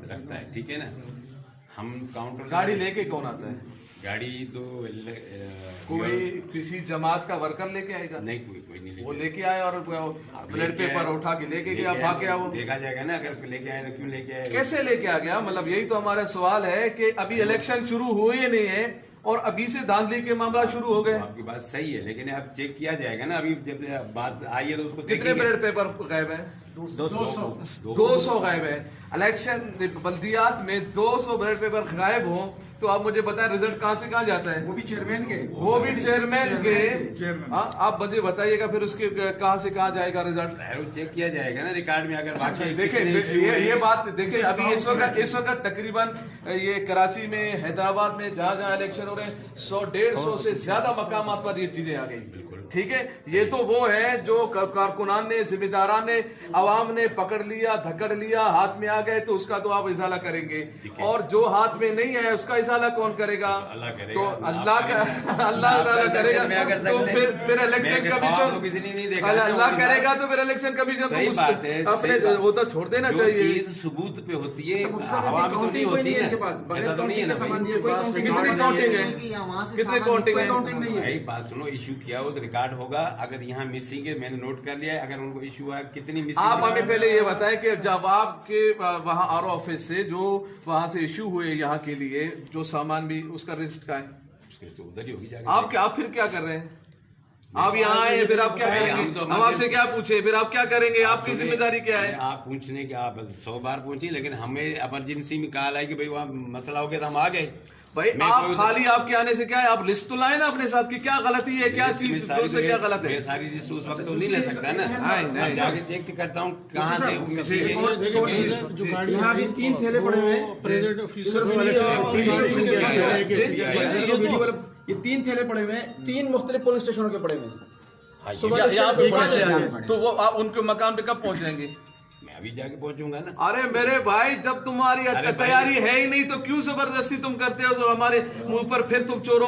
रखता है, ठीक है ना। हम काउंटर गाड़ी लेके कौन आता है? गाड़ी तो कोई किसी जमात का वर्कर लेके आएगा? नहीं, कोई नहीं वो लेके लेके आए और ब्लड पेपर उठा के लेके गया, भाग गया। वो देखा जाएगा ना, अगर लेके आए तो क्यों लेके आए, कैसे लेके आ गया? मतलब यही तो हमारा सवाल है कि अभी इलेक्शन शुरू हुए ही नहीं है और अभी से धांधली के मामला शुरू हो गए। आपकी बात सही है, लेकिन अब चेक किया जाएगा ना। अभी जब बात आई है तो उसको कितने ब्लड पेपर गायब है? 200 गायब है। इलेक्शन बल्दियात में 200 ब्लड पेपर गायब हो तो आप मुझे बताएं रिजल्ट कहां से कहां जाता है? वो भी चेयरमैन के हाँ, आप मुझे बताइएगा फिर उसके कहां से कहां जाएगा रिजल्ट? चेक किया जाएगा ना रिकॉर्ड में। अगर अच्छा, देखिए ये बात देखिए, अभी इस वक्त तकरीबन ये कराची में, हैदराबाद में जहां जहां इलेक्शन हो रहे हैं 100-150 से ज्यादा मकामात पर ये चीजें आ गई। बिल्कुल ठीक है, ये तो वो है जो कारकुनान ने, जिम्मेदारान ने, अवाम ने पकड़ लिया, धकड़ लिया, हाथ में आ गए तो उसका तो आप इजाला करेंगे, और जो हाथ में नहीं है उसका इजाला कौन करेगा? तो अल्लाह ताला करेगा। तो फिर इलेक्शन कमीशन अल्लाह करेगा तो फिर इलेक्शन कमीशन अपने वो तो छोड़ देना चाहिए। चीज सबूत पे होती है, हवा में तो नहीं होती है। ऐसा तो नहीं है ना। कितनी काउंटिंग है? कितनी काउंटिंग है? यही बात सुनो, इशू किया हो तो रिकॉर्ड होगा। अगर यहाँ मिसिंग है, मैंने नोट कर लिया है। अगर उनको इशू है कितनी मिसिंग, आप हमें पहले ये बताएं कि जब आपके वहाँ आरओ ऑफिस से जो वहाँ से इशू हुए यहाँ के लिए जो सामान भी, उसका लिस्ट का है? उधर ही होगी जाके। आप फिर क्या कर रहे हैं? आप यहाँ आए फिर आप क्या करेंगे? हम आपसे क्या पूछे, फिर आप क्या करेंगे? आपकी जिम्मेदारी क्या है? आप पूछने के आप 100 बार पूछी, लेकिन हमें इमरजेंसी में कॉल आई कि भाई वहाँ मसला हो गया तो हम आ गए। भाई आप खाली आपके आने से क्या है? आप लिस्ट तो लाए ना अपने साथ की, क्या गलती है, क्या चीज से क्या गलत है? सारी लिस्ट उस वक्त तो नहीं ले सकता ना। नहीं, जाके चेक करता हूँ कहाँ से। यहाँ भी 3 थैले पड़े हुए हैं प्रेजेंट ये 3 थैले पड़े हुए हैं, 3 मुख्तलिफ पुलिस स्टेशनों के पड़े हुए हैं। सुबह तो वो आप उनके मकान पे कब पहुंचेंगे? मैं अभी जाके पहुंचूंगा ना। अरे मेरे भाई, जब तुम्हारी तैयारी है ही नहीं तो क्यों जबरदस्ती तुम करते हो जो हमारे मुंह पर फिर तुम चोरों